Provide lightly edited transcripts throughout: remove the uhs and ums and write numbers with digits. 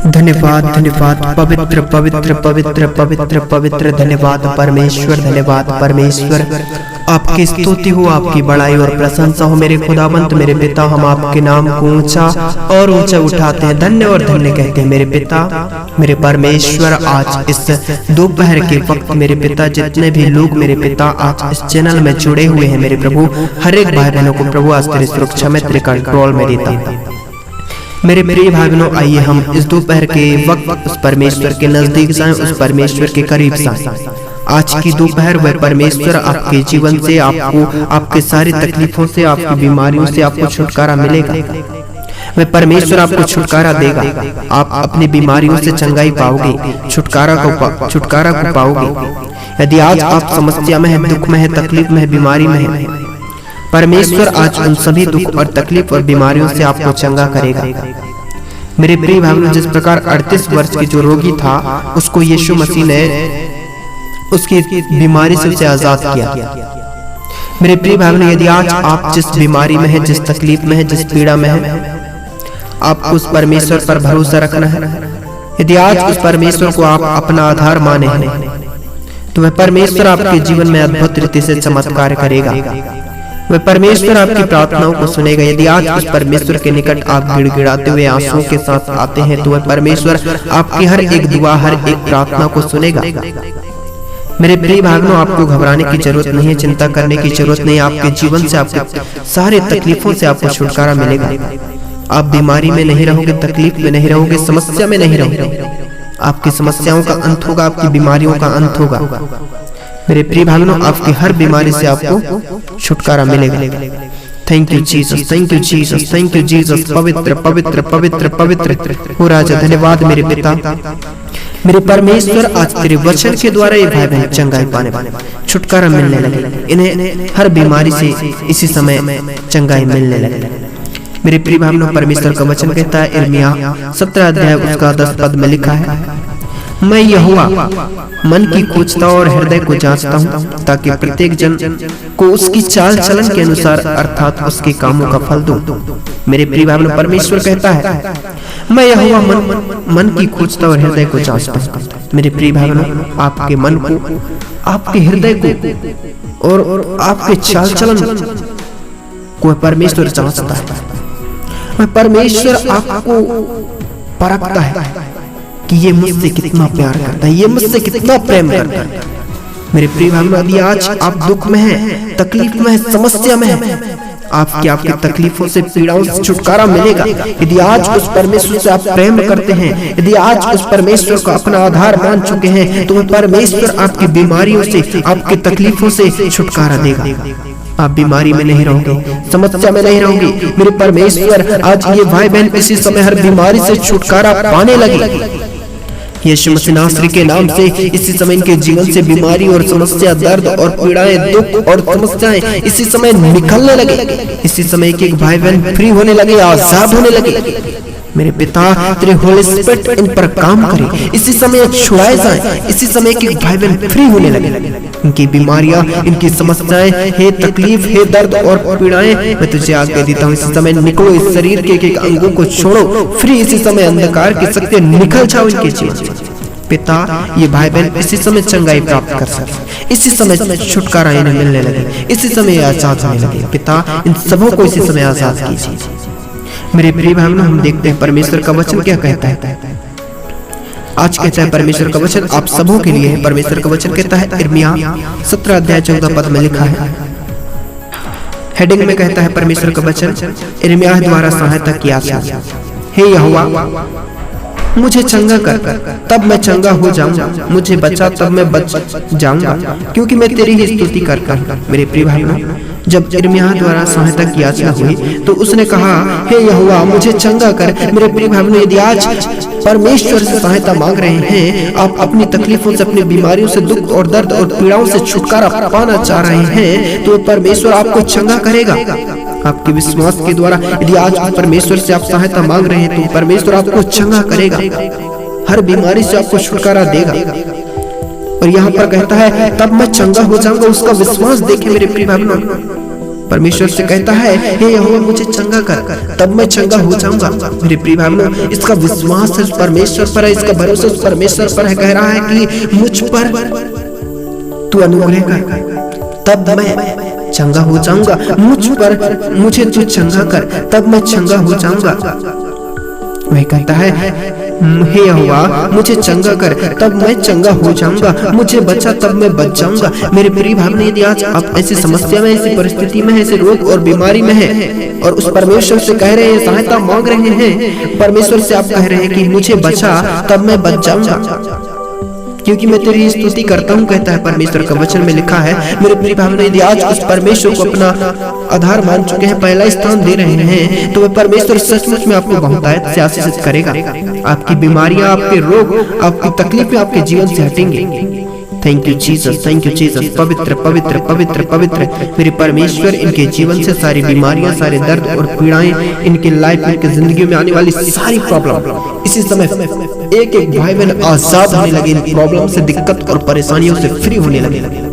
धन्यवाद धन्यवाद पवित्र पवित्र पवित्र पवित्र पवित्र धन्यवाद परमेश्वर, धन्यवाद परमेश्वर। आपकी स्तुति हो, आपकी बड़ाई और प्रशंसा हो मेरे खुदावंत मेरे पिता। हम आपके नाम को ऊंचा और ऊंचा उठाते हैं, धन्य और धन्य कहते हैं मेरे पिता मेरे परमेश्वर। आज इस दोपहर के वक्त मेरे पिता जितने भी लोग मेरे पिता आज इस चैनल में जुड़े हुए हैं मेरे प्रभु, हर एक भाई बहनों को प्रभु आज तेरी सुरक्षा में तेरे कंट्रोल में देता हूं। मेरे प्रिय भाई बहनों, आइए हम इस दोपहर के वक्त उस परमेश्वर के नजदीक जाएं, उस परमेश्वर के करीब जाएं। आज की दोपहर वह परमेश्वर आपके जीवन से, आपको आपके सारी तकलीफों से, आपकी बीमारियों से आपको छुटकारा मिलेगा। वह परमेश्वर आपको छुटकारा देगा। आप अपनी बीमारियों से चंगाई पाओगे, छुटकारा को पाओगे। यदि आज आप समस्या में है, दुख में है, तकलीफ में है, बीमारी में है, परमेश्वर आज उन सभी दुख और तकलीफ और बीमारियों से आपको चंगा करेगा। मेरे प्रिय भाइयों, जिस प्रकार 38 वर्ष की जो रोगी था उसको यीशु मसीह ने उसकी बीमारी से उसे आजाद किया। मेरे प्रिय भाइयों, यदि आज आप जिस बीमारी में है, जिस तकलीफ में है, जिस पीड़ा में है, आपको उस परमेश्वर पर भरोसा रखना है। यदि आज उस परमेश्वर को आप अपना आधार माने हैं तो वह परमेश्वर आपके जीवन में अद्भुत रीति से चमत्कार करेगा। वह परमेश्वर आपकी प्रार्थनाओं को सुनेगा। यदि आज उस परमेश्वर के निकट आप गिड़गिड़ाते हुए आंसुओं के साथ आते हैं तो वह परमेश्वर आपकी हर एक दुआ, हर एक प्रार्थना को सुनेगा। मेरे प्रिय भाइयों, आपको घबराने की जरूरत नहीं है, चिंता करने की जरूरत नहीं। आपके जीवन से, आपके सारे तकलीफों से आपको छुटकारा मिलेगा। आप बीमारी में नहीं रहोगे, तकलीफ में नहीं रहोगे, समस्या में नहीं रहोगे। आपकी समस्याओं का अंत होगा, आपकी बीमारियों का अंत होगा। मेरे प्रिय भाइयों, आपकी हर बीमारी से आपको छुटकारा मिलेगा। Thank you Jesus, thank you Jesus, thank you Jesus. पवित्र पवित्र पवित्र पवित्र हो राजा, धन्यवाद मेरे पिता मेरे परमेश्वर। आज तेरे वचन के द्वारा ये भाई बहन चंगाई पाने, छुटकारा मिलने लगे। इन्हें हर बीमारी से इसी समय चंगाई मिलने लगे। मेरे प्रिय भाइयों, परमेश्वर का वचन कहता है, यिर्मयाह 17 अध्याय उसका 10 पद में लिखा है, मैं यहोवा मन की खोजता और हृदय को जांचता हूँ, ताकि प्रत्येक जन को उसकी चाल चलन के अनुसार अर्थात उसके कामों का फल दूं। मेरे प्रिय भाइयों, परमेश्वर कहता है, मैं यहोवा मन की खोजता और हृदय को जांचता हूँ। मेरे प्रिय भाइयों, आपके मन को, आपके हृदय को और आपके चाल चलन को परमेश्वर जांचता है। परमेश्वर आपको परखता है कि ये मुझसे कितना प्यार करता है, ये मुझसे कितना प्रेम करता है। मेरे प्रिय भाइयों, यदि आज आप दुख में हैं, तकलीफ में हैं, समस्या में हैं, आपकी तकलीफों से, पीड़ाओं से छुटकारा मिलेगा। यदि आज उस परमेश्वर से आप प्रेम करते हैं, यदि आज उस परमेश्वर को अपना आधार मान चुके हैं, तो वह परमेश्वर आपकी बीमारियों से, आपकी तकलीफों से छुटकारा देगा। आप बीमारी में नहीं रहोगे, समस्या में नहीं रहोगे। मेरे परमेश्वर आज ये भाई बहन इसी समय हर बीमारी से छुटकारा पाने लगे। यीशु मसीह नासरी के नाम से इसी समय इनके जीवन से बीमारी और समस्या, दर्द और पीड़ाएं, दुख और समस्याएं इसी समय निकलने लगे। इसी समय एक भाई बहन फ्री होने लगे, आजाद होने लगे। मेरे पिता तेरे होली स्पिरिट इन पर काम करे, इसी समय छुड़ाए जाए। इसी समय के भाई बहन फ्री होने लगे। इनकी बीमारियां, इनकी समस्याएं है, तकलीफ है, दर्द और पीड़ाएं, मैं तुझे आज्ञा देता हूँ, इसी समय निकलो। इस शरीर के एक अंगों को छोड़ो, फ्री। इसी समय अंधकार की शक्ति निकल जाओ इनके जीवन से। पिता, ये भाई बहन इसी समय चंगाई प्राप्त कर सके, इसी समय छुटकारा इन्हें मिलने लगे, इसी समय आजाद होने लगे। पिता, इन सबों को इसी समय आजाद कीजिए। मेरे प्रिय भाइयों, हम देखते हैं परमेश्वर का वचन क्या कहता है। आज कहता है परमेश्वर का वचन आप सबों के लिए है। परमेश्वर का वचन कहता है, यिर्मयाह 17 अध्याय 14 पद में लिखा है, हेडिंग में कहता है परमेश्वर का वचन, यिर्मयाह द्वारा सहायता की आशा। हे यहोवा, मुझे चंगा कर, तब मैं चंगा हो जाऊंगा। मुझे बचा, तब मैं बच जाऊंगा, क्योंकि मैं तेरी ही स्तुति करता हूं। मेरे प्रिय भाइयों, जब यिर्मयाह द्वारा सहायता की याचना हुई तो उसने कहा, हे यहोवा, मुझे चंगा कर। मेरे प्रिय भाइयों, यदि आज परमेश्वर से सहायता मांग रहे हैं, आप अपनी तकलीफों से, अपनी बीमारियों से, दुख और दर्द और पीड़ाओं से छुटकारा पाना चाह रहे हैं, तो परमेश्वर आपको चंगा करेगा आपके विश्वास के द्वारा। यदि आज परमेश्वर से आप सहायता मांग रहे हैं तो परमेश्वर आपको चंगा करेगा, हर बीमारी से आपको छुटकारा देगा। और यहाँ पर कहता है, तब मैं चंगा हो जाऊंगा। उसका विश्वास देखे मेरे प्रिय भाइयों, परमेश्वर से कहता है, हे यहोवा मुझे चंगा कर, तब मैं चंगा हो जाऊंगा। मेरे प्रिय भाइयों, इसका विश्वास है परमेश्वर पर है, इसका भरोसा परमेश्वर पर है। कह रहा है कि मुझ पर तू अनुग्रह कर, तब मैं चंगा हो जाऊंगा। मुझ पर मुझे तू चंगा कर, तब मैं चंगा हो जाऊंगा। वह कहता है, हे यहोवा मुझे चंगा कर, तब मैं चंगा हो जाऊंगा। मुझे बचा, तब मैं बच जाऊंगा। मेरे प्रिय भाई, यदि आज आप ऐसी समस्या में, ऐसी परिस्थिति में, ऐसे रोग और बीमारी में हैं और उस परमेश्वर से कह रहे हैं, सहायता मांग रहे हैं, परमेश्वर से आप कह रहे हैं कि मुझे बचा, तब मैं बच जाऊंगा, क्योंकि मैं तेरी स्तुति करता हूँ, कहता है परमेश्वर का वचन में लिखा है। मेरे प्रिय भाई, यदि आज उस परमेश्वर को अपना आधार मान चुके हैं, पहला स्थान दे रहे हैं, तो वह परमेश्वर सचमुच में आपको बहुतायत से आशीषित करेगा। आपकी बीमारियां, आपके रोग, आपकी तकलीफें आपके जीवन से हटेंगे। Thank you Jesus, thank you Jesus. पवित्र पवित्र पवित्र पवित्र मेरे परमेश्वर, इनके जीवन से सारी बीमारियां, सारे दर्द और पीड़ाएं, इनके लाइफ, इनके जिंदगी में आने वाली सारी प्रॉब्लम इसी समय एक एक भाई बहन आजाद होने लगे, इन प्रॉब्लम से, दिक्कत और परेशानियों से फ्री होने लगे।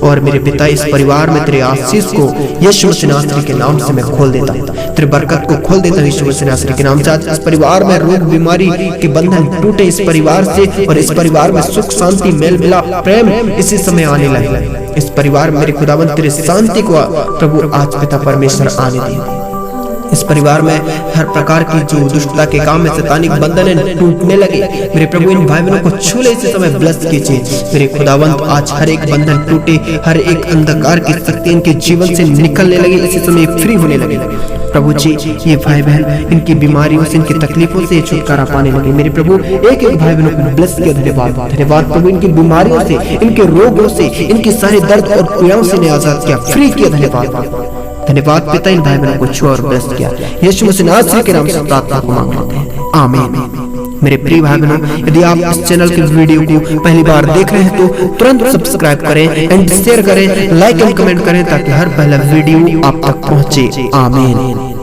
और मेरे पिता, इस परिवार में तेरे आशीष को यीशु मसीह नासरी के नाम से मैं खोल देता हूँ, तेरे बरकत को खोल देता हूँ यीशु मसीह नासरी के नाम से। आज इस परिवार में रोग बीमारी के बंधन टूटे इस परिवार से, और इस परिवार में सुख शांति, मेल मिलाप, प्रेम इसी समय आने लगे। इस परिवार में मेरे खुदावंत तेरे शांति को प्रभु आज पिता परमेश्वर आने दिए। इस परिवार में हर प्रकार की जो दुष्टता के काम में शैतानिक बंधन टूटने लगे। मेरे प्रभु, इन भाई बहनों को छू ले, इसी समय ब्लेस कीजिए मेरे खुदावंत। आज हर एक बंधन टूटे, हर एक अंधकार की शक्ति इनके जीवन से निकलने लगे, इसी समय फ्री होने लगे। प्रभु जी, ये भाई बहन इनकी बीमारियों से, इनकी तकलीफों से छुटकारा पाने लगे। मेरे प्रभु, एक एक भाई बहनों को ब्लेस किया। धन्यवाद, धन्यवाद प्रभु, इनकी बीमारियों से, इनके रोगों से, इनके सारे दर्द और पीड़ाओं से इन्हें आजाद किया, फ्री किया। धन्यवाद, धन्यवाद पिता, इन भाई बहनों को छुआ और ब्लेस किया। यीशु मसीह नासरी के नाम से प्रार्थना को मांगते हैं, आमीन। मेरे प्रिय भाई बहनों, यदि आप इस चैनल के वीडियो को पहली बार देख रहे हैं तो तुरंत सब्सक्राइब करें एंड शेयर करें, लाइक एंड कमेंट करें, ताकि हर पहला वीडियो आप तक पहुंचे। आमीन।